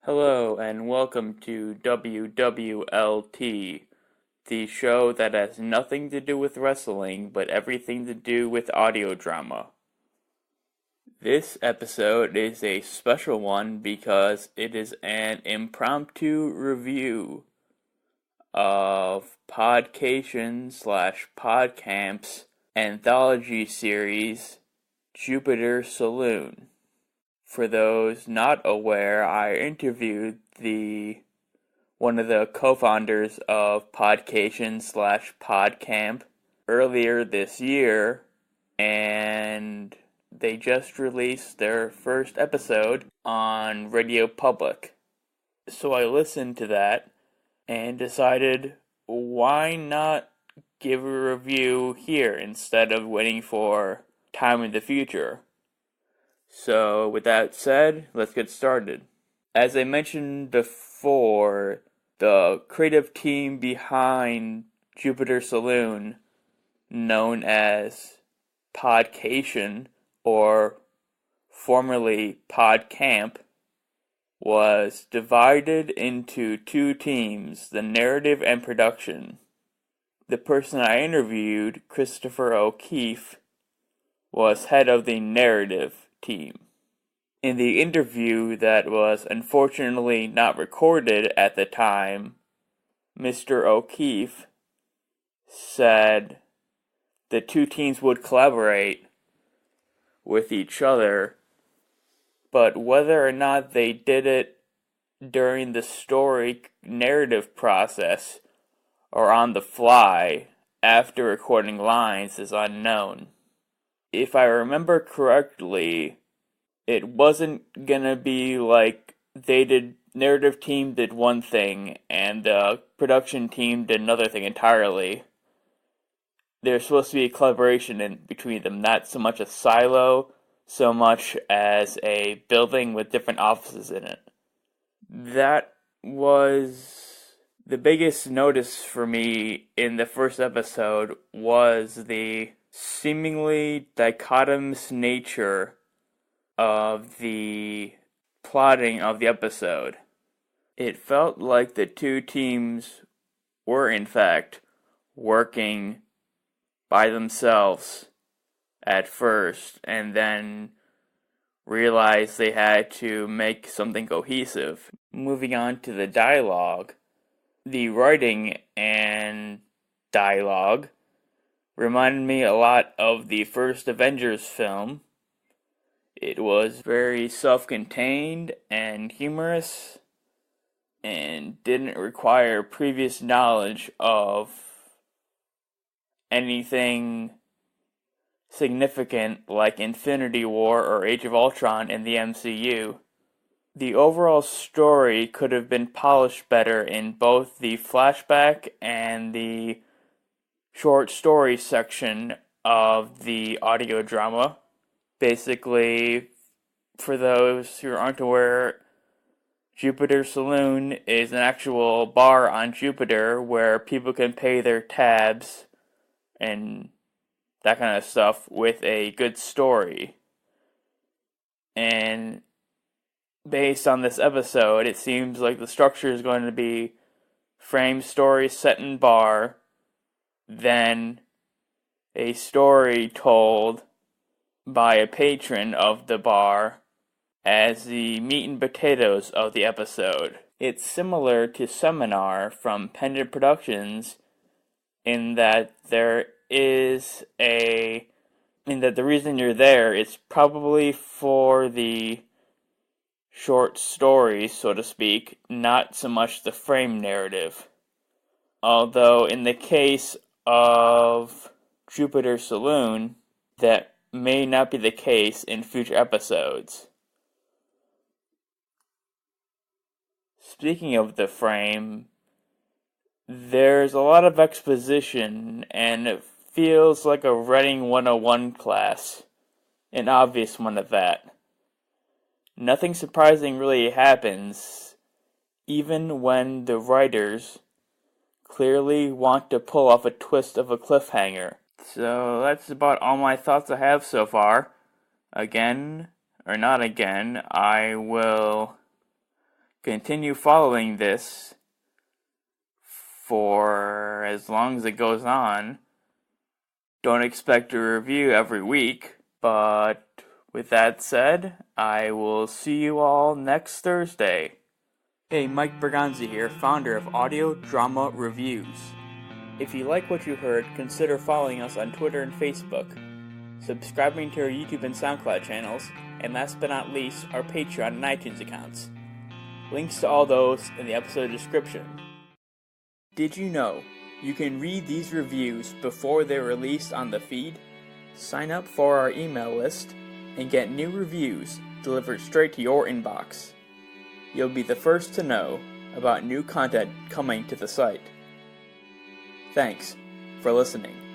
Hello and welcome to WWLT, the show that has nothing to do with wrestling but everything to do with audio drama. This episode is a special one because it is an impromptu review of Podcation/Podcamp's anthology series, Jupiter Saloon. For those not aware, I interviewed one of the co-founders of Podcation/Podcamp earlier this year, and they just released their first episode on Radio Public. So I listened to that and decided, why not give a review here instead of waiting for time in the future? So, with that said, let's get started. As I mentioned before, the creative team behind Jupiter Saloon, known as Podcation, or formerly Podcamp, was divided into two teams, the narrative and production. The person I interviewed, Christopher O'Keefe, was head of the narrative team. In the interview that was unfortunately not recorded at the time, Mr. O'Keefe said the two teams would collaborate with each other, but whether or not they did it during the story narrative process or on the fly after recording lines is unknown. If I remember correctly, it wasn't gonna be like narrative team did one thing and the production team did another thing entirely. There's supposed to be a collaboration in between them, not so much a silo, so much as a building with different offices in it. That was the biggest notice for me in the first episode, was the seemingly dichotomous nature of the plotting of the episode. It felt like the two teams were in fact working by themselves at first and then realized they had to make something cohesive. Moving on to the dialogue, the writing and dialogue reminded me a lot of the first Avengers film. It was very self-contained and humorous and didn't require previous knowledge of anything significant like Infinity War or Age of Ultron in the MCU. The overall story could have been polished better in both the flashback and the short story section of the audio drama. Basically, for those who aren't aware, Jupiter Saloon is an actual bar on Jupiter where people can pay their tabs and that kind of stuff with a good story. And based on this episode, it seems like the structure is going to be frame story set in bar, then a story told by a patron of the bar as the meat and potatoes of the episode. It's similar to Seminar from Pendant Productions in that the reason you're there is probably for the short story, so to speak, not so much the frame narrative. Although in the case of Jupiter Saloon, that may not be the case in future episodes. Speaking of the frame, there's a lot of exposition, and it feels like a Writing 101 class, an obvious one at that. Nothing surprising really happens, even when the writers clearly want to pull off a twist of a cliffhanger. So that's about all my thoughts I have so far. Again, or not again, I will continue following this for as long as it goes on. Don't expect a review every week, but with that said, I will see you all next Thursday. Hey, Mike Berganza here, founder of Audio Drama Reviews. If you like what you heard, consider following us on Twitter and Facebook, subscribing to our YouTube and SoundCloud channels, and last but not least, our Patreon and iTunes accounts. Links to all those in the episode description. Did you know you can read these reviews before they're released on the feed? Sign up for our email list and get new reviews delivered straight to your inbox. You'll be the first to know about new content coming to the site. Thanks for listening.